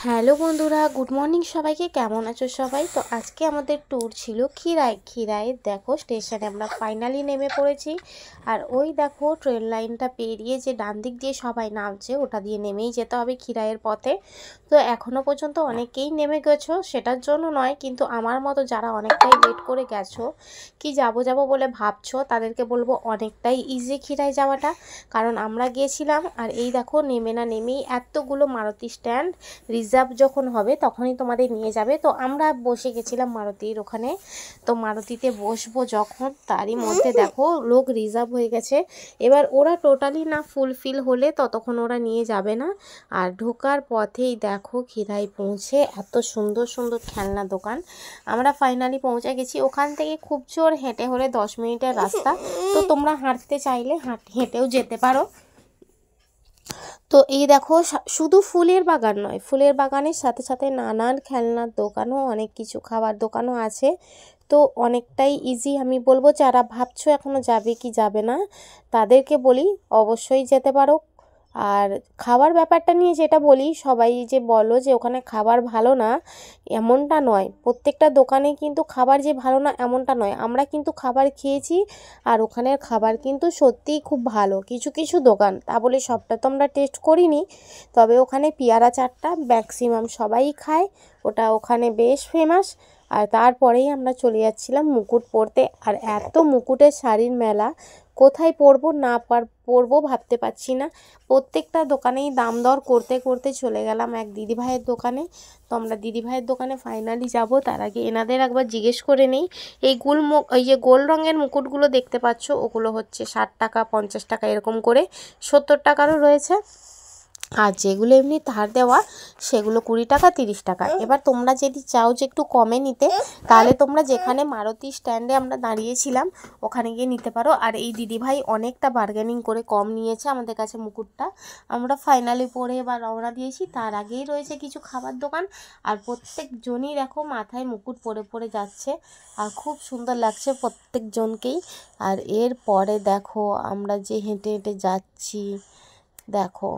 Hello বন্ধুরা, good morning সবাইকে। কেমন আছো সবাই? তো আজকে আমাদের ট্যুর ছিল খিরায়। দেখো স্টেশনে আমরা ফাইনালি নেমে পড়েছি। আর ওই দেখো ট্রেন লাইনটা পেরিয়ে যে ডান দিক দিয়ে সবাই নামছে, ওটা দিয়ে নেমেই যেতে হবে খিরাইয়ের পথে। তো এখনও পর্যন্ত অনেকেই নেমে গেছো, সেটার জন্য নয়, কিন্তু আমার মতো যারা অনেকটাই লেট করে গেছো, কি যাবো বলে ভাবছো, তাদেরকে বলবো অনেকটাই ইজি খিরাই যাওয়াটা। কারণ আমরা গিয়েছিলাম আর এই দেখো নেমে না নেমেই এতগুলো মারুতি স্ট্যান্ড রিজার্ভ যখন হবে তখনই তোমাদের নিয়ে যাবে। তো আমরা বসে গেছিলাম মারুতির ওখানে। তো মারুতিতে বসবো যখন, তারই মধ্যে দেখো লোক রিজার্ভ হয়ে গেছে। এবার ওরা টোটালি না ফুলফিল হলে ততক্ষণ ওরা নিয়ে যাবে না। আর ঢোকার পথেই দেখো খিরাই পৌঁছে এত সুন্দর সুন্দর খেলনা দোকান। আমরা ফাইনালি পৌঁছে গেছি। ওখান থেকে খুব জোর হেঁটে হলে 10 মিনিটের রাস্তা। তো তোমরা হাঁটতে চাইলে হেঁটেও যেতে পারো। তো এই দেখো শুধু ফুলের বাগান নয়, ফুলের বাগানের সাথে সাথে নানান খেলনার দোকানও, অনেক কিছু খাবার দোকানও আছে। তো অনেকটাই ইজি। আমি বলবো যারা ভাবছো এখনও যাবে কি যাবে না, তাদেরকে বলি অবশ্যই যেতে পারো। আর খাবার ব্যাপারটা নিয়ে যেটা বলি, সবাই যে বলো যে ওখানে খাবার ভালো না, এমনটা নয়। প্রত্যেকটা দোকানে কিন্তু খাবার যে ভালো না এমনটা নয়। আমরা কিন্তু খাবার খেয়েছি আর ওখানের খাবার কিন্তু সত্যিই খুব ভালো। কিছু কিছু দোকান, তা বলে সবটা তো আমরা টেস্ট করিনি, তবে ওখানে পেয়ারা চাটটা ম্যাক্সিমাম সবাই খায়, ওটা ওখানে বেশ ফেমাস। আর তারপরেই আমরা চলে যাচ্ছিলাম মুকুট পরতে। আর এত মুকুটের শাড়ির মেলা, কোথায় পরবো না পরবো ভাবতে পারছি না। প্রত্যেকটা দোকানেই দাম দর করতে করতে চলে গেলাম এক দিদিভাইয়ের দোকানে। তো আমরা দিদিভাইয়ের দোকানে ফাইনালি যাব, তার আগে এনাদের একবার জিজ্ঞেস করে নেই। এই যে গোল রঙের মুকুটগুলো দেখতে পাচ্ছ, ওগুলো হচ্ছে 60 টাকা, 50 টাকা এরকম করে, 70 টাকারও রয়েছে। আর যেগুলো এমনি ধার দেওয়া, সেগুলো 20 টাকা, 30 টাকা। এবার তোমরা যদি চাও যে একটু কমে নিতে, তাহলে তোমরা যেখানে মারুতি স্ট্যান্ডে আমরা দাঁড়িয়েছিলাম ওখানে গিয়ে নিতে পারো। আর এই দিদিভাই অনেকটা বার্গেনিং করে কম নিয়েছে আমাদের কাছে মুকুটটা। আমরা ফাইনালি পরে এবার রওনা দিয়েছি। তার আগেই রয়েছে কিছু খাবার দোকান। আর প্রত্যেকজনই দেখো মাথায় মুকুট পরে পরে যাচ্ছে, আর খুব সুন্দর লাগছে প্রত্যেকজনকেই। আর এর পরে দেখো আমরা যে হেঁটে হেঁটে যাচ্ছি, দেখো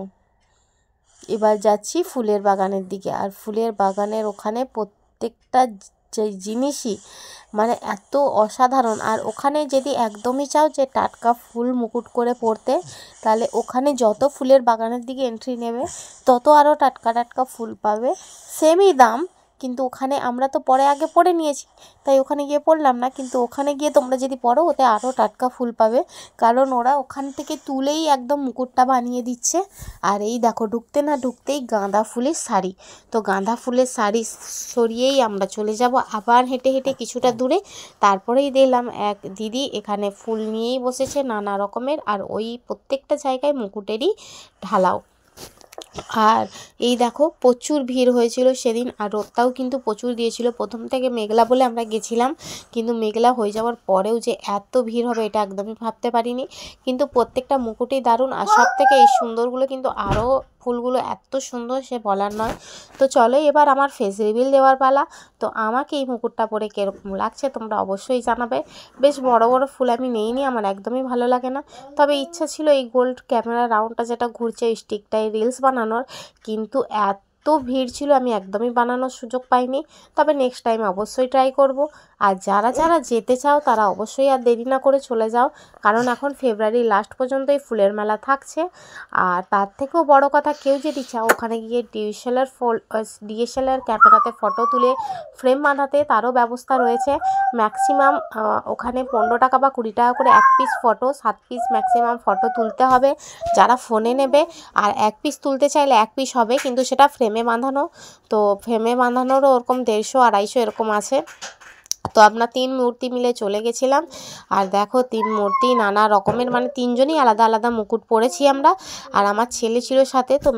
এবার যাচ্ছি ফুলের বাগানের দিকে। আর ফুলের বাগানের ওখানে প্রত্যেকটা যে জিনিসই মানে এত অসাধারণ। আর ওখানে যদি একদমই চাও যে টাটকা ফুল মুকুট করে পরতে, তাহলে ওখানে যত ফুলের বাগানের দিকে এন্ট্রি নেবে তত আরও টাটকা টাটকা ফুল পাবে। সেমই দাম, কিন্তু ওখানে আমরা তো পরে আগে পরে নিয়েছি, তাই ওখানে গিয়ে পড়লাম না। কিন্তু ওখানে গিয়ে তোমরা যদি পড়ো, ওতে আরও টাটকা ফুল পাবে, কারণ ওরা ওখান থেকে তুলেই একদম মুকুটটা বানিয়ে দিচ্ছে। আর এই দেখো ঢুকতে না ঢুকতেই গাঁদা ফুলের শাড়ি। তো গাঁদা ফুলের শাড়ি সরিয়েই আমরা চলে যাব আবার হেঁটে হেঁটে কিছুটা দূরে। তারপরেই দেখলাম এক দিদি এখানে ফুল নিয়েই বসেছে নানা রকমের, আর ওই প্রত্যেকটা জায়গায় মুকুটেরই ঢালাও। আর এই দেখো প্রচুর ভিড় হয়েছিল সেদিন, আর রোদটাও কিন্তু প্রচুর দিয়েছিল। প্রথম থেকে মেঘলা বলে আমরা গেছিলাম, কিন্তু মেঘলা হয়ে যাওয়ার পরেও যে এত ভিড় হবে এটা একদমই ভাবতে পারিনি। কিন্তু প্রত্যেকটা মুকুটই দারুণ। আর সব থেকে এই সুন্দরগুলো কিন্তু আরও, ফুলগুলো এত সুন্দর সে বলার নয়। তো চলো এবার আমার ফেস রিভিল দেওয়ার পালা। তো আমাকে এই মুকুটটা পরে কীরকম লাগছে তোমরা অবশ্যই জানাবে। বেশ বড় বড় ফুল আমি নেইনি, আমার একদমই ভালো লাগে না। তবে ইচ্ছা ছিল এই গোল্ড ক্যামেরা রাউন্ডটা যেটা ঘুরছে ওই স্টিকটাই রিলস বানানোর, কিন্তু এত ভিড় ছিল আমি একদমই বানানোর সুযোগ পাইনি। তবে নেক্সট টাইম অবশ্যই ট্রাই করব। আর যারা যারা যেতে চাও তারা অবশ্যই আর দেরি না করে চলে যাও, কারণ এখন ফেব্রুয়ারি লাস্ট পর্যন্ত এই ফুলের মেলা থাকছে। আর তার থেকেও বড় কথা, কেউ যদি চাও ওখানে গিয়ে ডিএসএলআর ক্যামেরাতে ফটো তুলে ফ্রেম বাঁধাতে, তারও ব্যবস্থা রয়েছে। ম্যাক্সিমাম ওখানে 15 টাকা বা 20 টাকা করে এক piece photo, 7 piece maximum photo তুলতে হবে যারা ফোনে নেবে। আর এক পিস তুলতে চাইলে এক পিস হবে, কিন্তু সেটা ফ্রেমে বাঁধানো। তো ফ্রেমে বাঁধানোরও ওরকম 150, 250 এরকম আছে। তো আমরা 3 মূর্তি মিলে চলে গেছিলাম। আর দেখো 3 মূর্তি নানা রকমের, মানে 3 জনই আলাদা আলাদা মুকুট পরেছি আমরা। আর আমার ছেলে ছিল সাথে। তো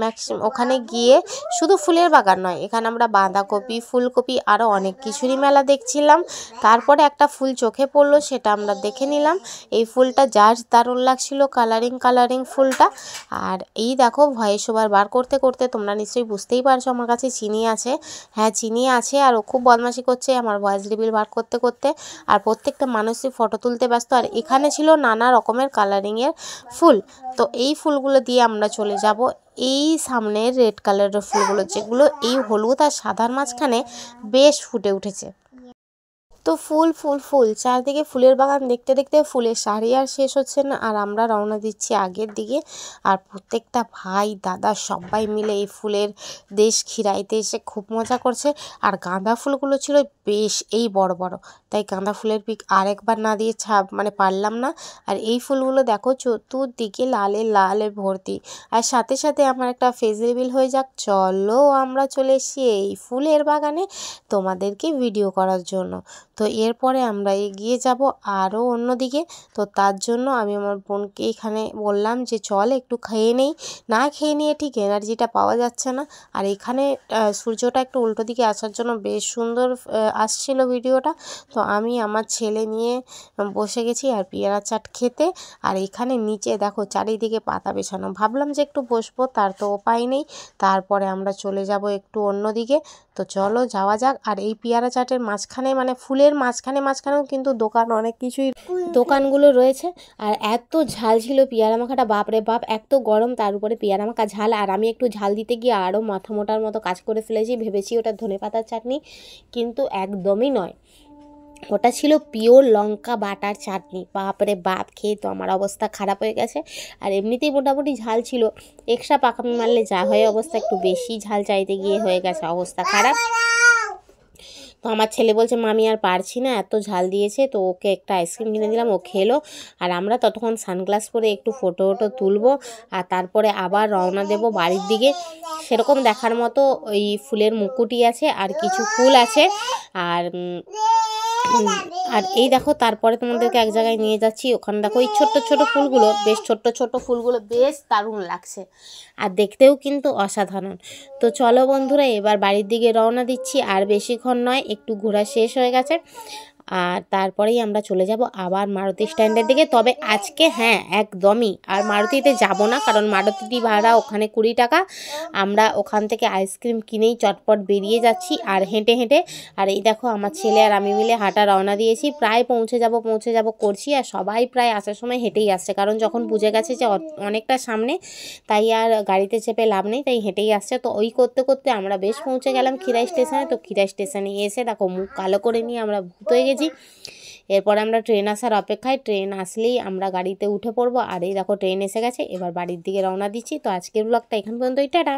ওখানে গিয়ে শুধু ফুলের বাগান নয়, এখানে আমরা বাঁধাকপি, ফুলকপি আরও অনেক কিছুরই মেলা দেখছিলাম। তারপরে একটা ফুল চোখে পড়লো, সেটা আমরা দেখে নিলাম। এই ফুলটা জাস্ট দারুণ লাগছিল, কালারিং ফুলটা। আর এই দেখো ভয়েস ওভার বার করতে করতে তোমরা নিশ্চয়ই বুঝতেই পারছো আমার কাছে চিনি আছে। হ্যাঁ চিনি আছে, আর ও খুব বদমাশি করছে আমার ভয়েস রিভিল বার করতে করতে। আর প্রত্যেকটা মানুষই ফটো তুলতে ব্যস্ত। আর এখানে ছিল নানা রকমের কালারিংয়ের ফুল। তো এই ফুলগুলো দিয়ে আমরা চলে যাব এই সামনের রেড কালারের ফুলগুলো, যেগুলো এই হলুদ আর সাদার মাঝখানে বেশ ফুটে উঠেছে। তো ফুল ফুল ফুল, চারদিকে ফুলের বাগান দেখতে দেখতে ফুলের সারি আর শেষ হচ্ছে না। আর আমরা রওনা দিচ্ছি আগের দিকে। আর প্রত্যেকটা ভাই দাদা সবাই মিলে এই ফুলের দেশ খিরাইতে এসে খুব মজা করছে। আর গাঁদা ফুলগুলো ছিল বেশ এই বড় বড়, তাই গাঁদা ফুলের পিক আরেকবার না দিয়ে মানে পারলাম না। আর এই ফুলগুলো দেখো চতুর্দিকে লালে লালে ভর্তি। আর সাথে সাথে আমার একটা ফেজিবিল হয়ে যাক, চলো আমরা চলে এসেছি এই ফুলের বাগানে তোমাদেরকে ভিডিও করার জন্য। তো এরপরে আমরা এগিয়ে যাব আরও অন্যদিকে। তো তার জন্য আমি আমার বোনকে এখানে বললাম যে চল একটু খেয়ে নেই, না খেয়ে নিয়ে ঠিক এনার্জিটা পাওয়া যাচ্ছে না। আর এখানে সূর্যটা একটু উল্টো দিকে আসার জন্য বেশ সুন্দর আসছিল ভিডিওটা। তো আমি আমার ছেলে নিয়ে বসে গেছি আর পেয়ারা চাট খেতে। আর এখানে নিচে দেখো চারিদিকে পাতা বেছানো, ভাবলাম যে একটু বসবো, তার তো উপায় নেই। তারপরে আমরা চলে যাব একটু অন্যদিকে। তো চলো যাওয়া যাক। আর এই পেয়ারা চাটের মাঝখানে মানে ফুলের মাঝখানেও কিন্তু দোকান, অনেক কিছুই দোকানগুলো রয়েছে। আর এত ঝাল ছিল পেয়ারা মাখাটা, বাপরে বাপ, এত গরম তার উপরে পেয়ারা মাখা ঝাল। আর আমি একটু ঝাল দিতে গিয়ে আরও মাথা মোটার মতো কাজ করে ফেলেছি, ভেবেছি ওটা ধনেপাতার চাটনি, কিন্তু একদমই নয়, ওটা ছিল পিওর লঙ্কা বাটার চাটনি। বাপরে বাপ, খেয়ে তো আমার অবস্থা খারাপ হয়ে গেছে। আর এমনিতেই মোটামুটি ঝাল ছিল, এক্সট্রা পাকামি মারলে যা হয় অবস্থা, একটু বেশি ঝাল চাইতে গিয়ে হয়ে গেছে অবস্থা খারাপ। তো আমার ছেলে বলছে মামি আর পারছি না, এত ঝাল দিয়েছে। তো ওকে একটা আইসক্রিম কিনে দিলাম, ও খেলো। আর আমরা ততক্ষণ সানগ্লাস পরে একটু ফটো তুলবো। আর তারপরে আবার রওনা দেব বাড়ির দিকে। সেরকম দেখার মতো ওই ফুলের মুকুটি আছে আর কিছু ফুল আছে। আর আর এই দেখো তারপরে তোমাদেরকে এক জায়গায় নিয়ে যাচ্ছি, ওখানে দেখো এই ছোট্ট ছোট ফুলগুলো, বেশ ছোট্ট ফুলগুলো বেশ দারুণ লাগছে আর দেখতেও কিন্তু অসাধারণ। তো চলো বন্ধুরা, এবার বাড়ির দিকে রওনা দিচ্ছি। আর বেশিক্ষণ নয়, একটু ঘোরা শেষ হয়ে গেছে। আর তারপরেই আমরা চলে যাব আবার মারুতি স্ট্যান্ডের দিকে। তবে আজকে হ্যাঁ একদমই আর মারুতিতে যাব না, কারণ মারুতি ভাড়া ওখানে 20 টাকা। আমরা ওখান থেকে আইসক্রিম কিনেই চটপট বেরিয়ে যাচ্ছি আর হেঁটে হেঁটে। আর এই দেখো আমার ছেলে আর আমি মিলে হাঁটা রওনা দিয়েছি, প্রায় পৌঁছে যাব করছি। আর সবাই প্রায় আসার সময় হেঁটেই আসছে, কারণ যখন বুঝে গেছে যে অনেকটা সামনে, তাই আর গাড়িতে চেপে লাভ নেই, তাই হেঁটেই আসছে। তো ওই করতে করতে আমরা বেশ পৌঁছে গেলাম খিরাই স্টেশনে। তো খিরাই স্টেশনে এসে দেখো মুখ কালো করে নিয়ে আমরা ভূত হয়ে গেছি। এরপর আমরা ট্রেন আসার অপেক্ষায়, ট্রেন আসলেই আমরা গাড়িতে উঠে পড়বো। আর এই দেখো ট্রেন এসে গেছে, এবার বাড়ির দিকে রওনা দিচ্ছি। তো আজকের ব্লগটা এখান পর্যন্তই, টাটা।